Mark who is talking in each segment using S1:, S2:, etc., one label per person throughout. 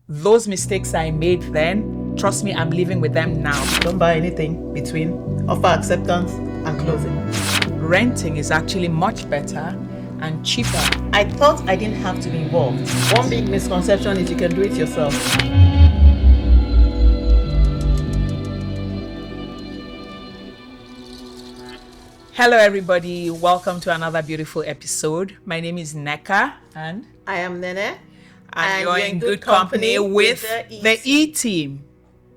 S1: those mistakes I made then, trust me, I'm living with them now.
S2: Don't buy anything between offer acceptance and closing.
S1: Renting is actually much better and cheaper.
S2: I thought I didn't have to be involved. One big misconception is you can do it yourself.
S1: Hello everybody, welcome to another beautiful episode. My name is Neka and
S2: I am Nene.
S1: and you're in good company with the E-Team.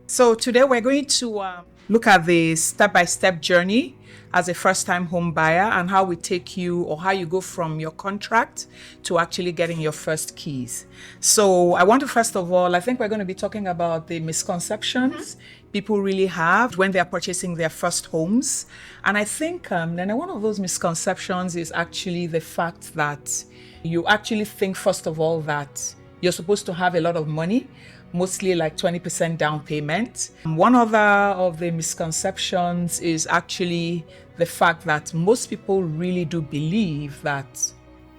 S1: So today we're going to look at the step-by-step journey as a first-time home buyer and how we take you or how you go from your contract to actually getting your first keys. So I want to first of all, I think we're going to be talking about the misconceptions people really have when they're purchasing their first homes. And I think then one of those misconceptions is actually the fact that you actually think, first of all, that you're supposed to have a lot of money, mostly like 20% down payment. One other of the misconceptions is actually the fact that most people really do believe that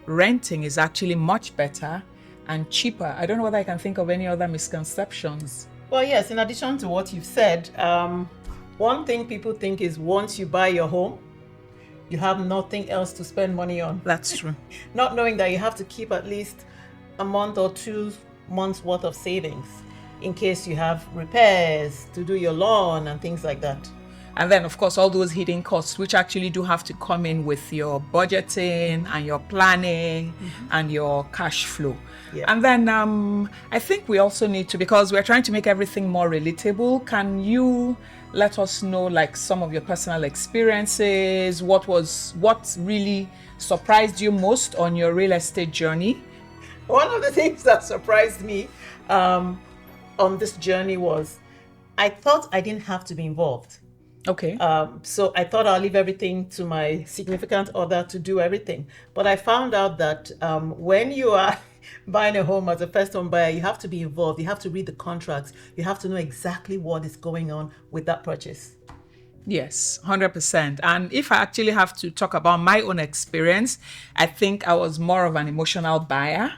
S1: renting is actually much better and cheaper. I don't know whether I can think of any other misconceptions.
S2: Well, yes, in addition to what you've said, one thing people think is once you buy your home, you have nothing else to spend money on.
S1: That's true.
S2: Not knowing that you have to keep at least a month or 2 months worth of savings in case you have repairs to do your lawn and things like that.
S1: And then, of course, all those hidden costs, which actually do have to come in with your budgeting and your planning and your cash flow.
S2: Yeah.
S1: And then I think we also need to, because we're trying to make everything more relatable, can you let us know like some of your personal experiences? What really surprised you most on your real estate journey?
S2: One of the things that surprised me on this journey was I thought I didn't have to be involved.
S1: Okay.
S2: So I thought I'll leave everything to my significant other to do everything. But I found out that when you are buying a home as a first home buyer, you have to be involved. You have to read the contracts. You have to know exactly what is going on with that purchase.
S1: Yes, 100%. And if I actually have to talk about my own experience, I think I was more of an emotional buyer.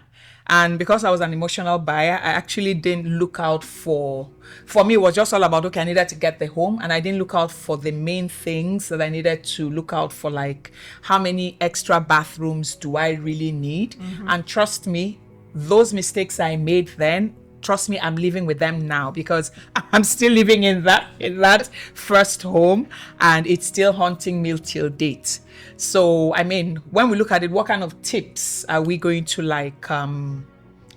S1: And because I was an emotional buyer, I actually didn't look out for me, it was just all about, okay, I needed to get the home. And I didn't look out for the main things that I needed to look out for, like how many extra bathrooms do I really need? And trust me, those mistakes I made then, trust me, I'm living with them now because I'm still living in that first home and it's still haunting me till date. So, I mean, when we look at it, what kind of tips are we going to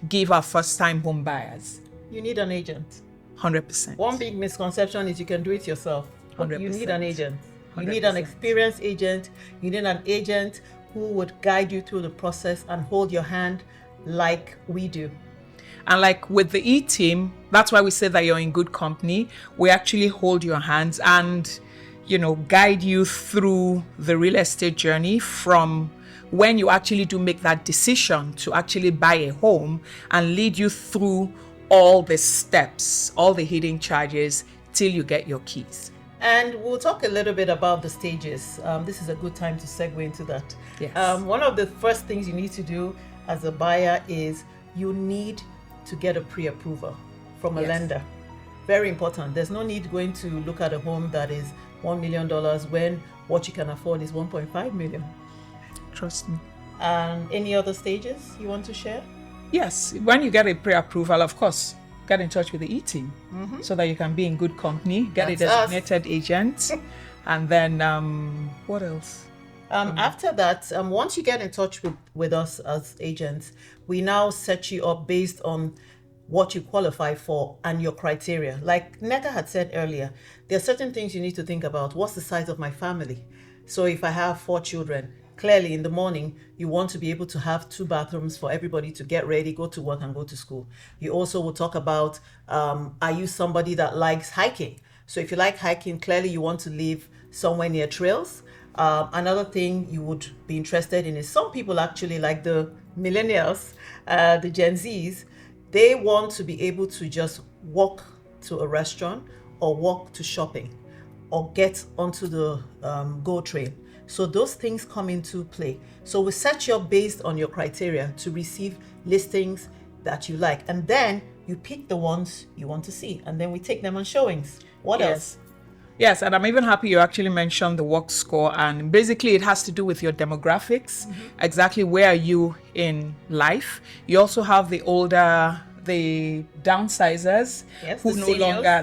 S1: give our first time home buyers?
S2: You need an agent.
S1: 100%.
S2: One big misconception is you can do it yourself.
S1: 100%.
S2: You need an agent. You
S1: 100%.
S2: need an experienced agent. You need an agent who would guide you through the process and hold your hand like we do.
S1: And like with the E-Team, that's why we say that you're in good company. We actually hold your hands and, guide you through the real estate journey from when you actually do make that decision to actually buy a home and lead you through all the steps, all the hidden charges till you get your keys.
S2: And we'll talk a little bit about the stages. This is a good time to segue into that.
S1: Yes.
S2: One of the first things you need to do as a buyer is you need to get a pre-approval from a lender. Very important. There's no need going to look at a home that is $1 million when what you can afford is 1.5 million.
S1: Trust me.
S2: Any other stages you want to share?
S1: Yes. When you get a pre-approval, of course, get in touch with the E-Team so that you can be in good company, get a designated agent. And then what else?
S2: After that, once you get in touch with us as agents, we now set you up based on what you qualify for and your criteria. Like Neka had said earlier, there are certain things you need to think about. What's the size of my family? So if I have 4 children, clearly in the morning, you want to be able to have 2 bathrooms for everybody to get ready, go to work and go to school. You also will talk about, are you somebody that likes hiking? So if you like hiking, clearly you want to live somewhere near trails. Another thing you would be interested in is some people actually like the millennials, the Gen Zs, they want to be able to just walk to a restaurant or walk to shopping or get onto the GO train. So those things come into play. So we set you up based on your criteria to receive listings that you like. And then you pick the ones you want to see, and then we take them on showings. What else?
S1: Yes, and I'm even happy you actually mentioned the work score, and basically it has to do with your demographics, exactly where are you in life. You also have the downsizers,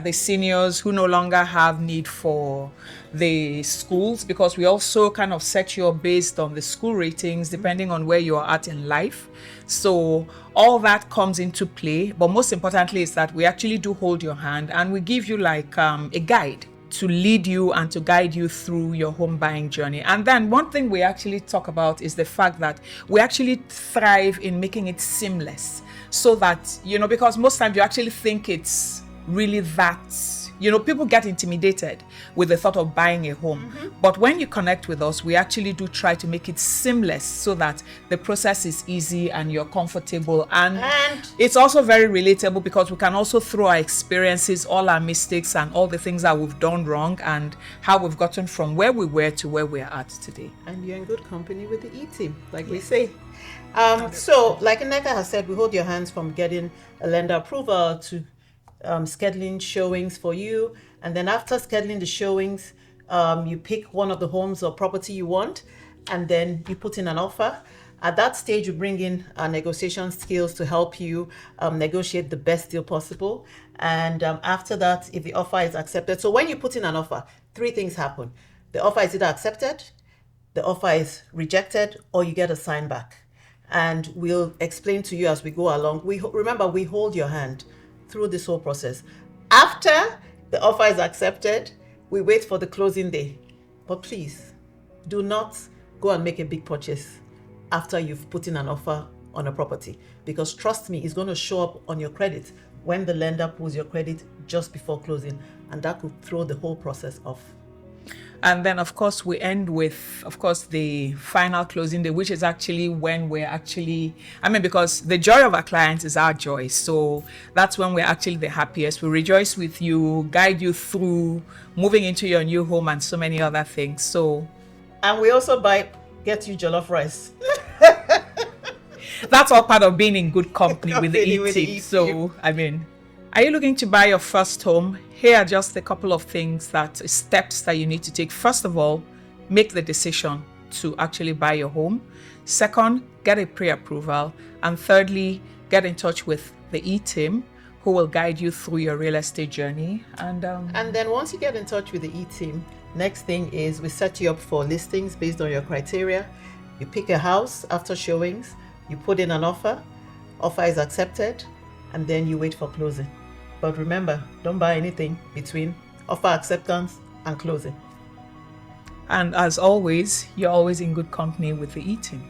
S1: the seniors who no longer have need for the schools, because we also kind of set you up based on the school ratings depending on where you are at in life. So all that comes into play, but most importantly is that we actually do hold your hand and we give you like a guide to lead you and to guide you through your home buying journey. And then one thing we actually talk about is the fact that we actually thrive in making it seamless, so that, because most times you actually think it's really that, people get intimidated with the thought of buying a home. But when you connect with us, we actually do try to make it seamless so that the process is easy and you're comfortable. And it's also very relatable, because we can also throw our experiences, all our mistakes and all the things that we've done wrong and how we've gotten from where we were to where we're at today.
S2: And you're in good company with the E-team, like we say. So like Nneka has said, we hold your hands from getting a lender approval to scheduling showings for you. And then after scheduling the showings, you pick one of the homes or property you want, and then you put in an offer. At that stage, you bring in our negotiation skills to help you negotiate the best deal possible. And after that, if the offer is accepted, so when you put in an offer, 3 things happen. The offer is either accepted, the offer is rejected, or you get a sign back. And we'll explain to you as we go along. Remember, we hold your hand through this whole process. After the offer is accepted, we wait for the closing day. But please, do not go and make a big purchase after you've put in an offer on a property, because trust me, it's going to show up on your credit when the lender pulls your credit just before closing, and that could throw the whole process off.
S1: And then, of course, we end with, the final closing day, which is actually when we're actually, because the joy of our clients is our joy. So that's when we're actually the happiest. We rejoice with you, guide you through moving into your new home and so many other things. So,
S2: and we also get you jollof rice.
S1: That's all part of being in good company with the E-team. So, are you looking to buy your first home? Here are just a couple of steps that you need to take. First of all, make the decision to actually buy your home. Second, get a pre-approval. And thirdly, get in touch with the E-team, who will guide you through your real estate journey. And
S2: then once you get in touch with the E-team, next thing is we set you up for listings based on your criteria. You pick a house after showings, you put in an offer is accepted, and then you wait for closing. But remember, don't buy anything between offer acceptance and closing.
S1: And as always, you're always in good company with the E-team.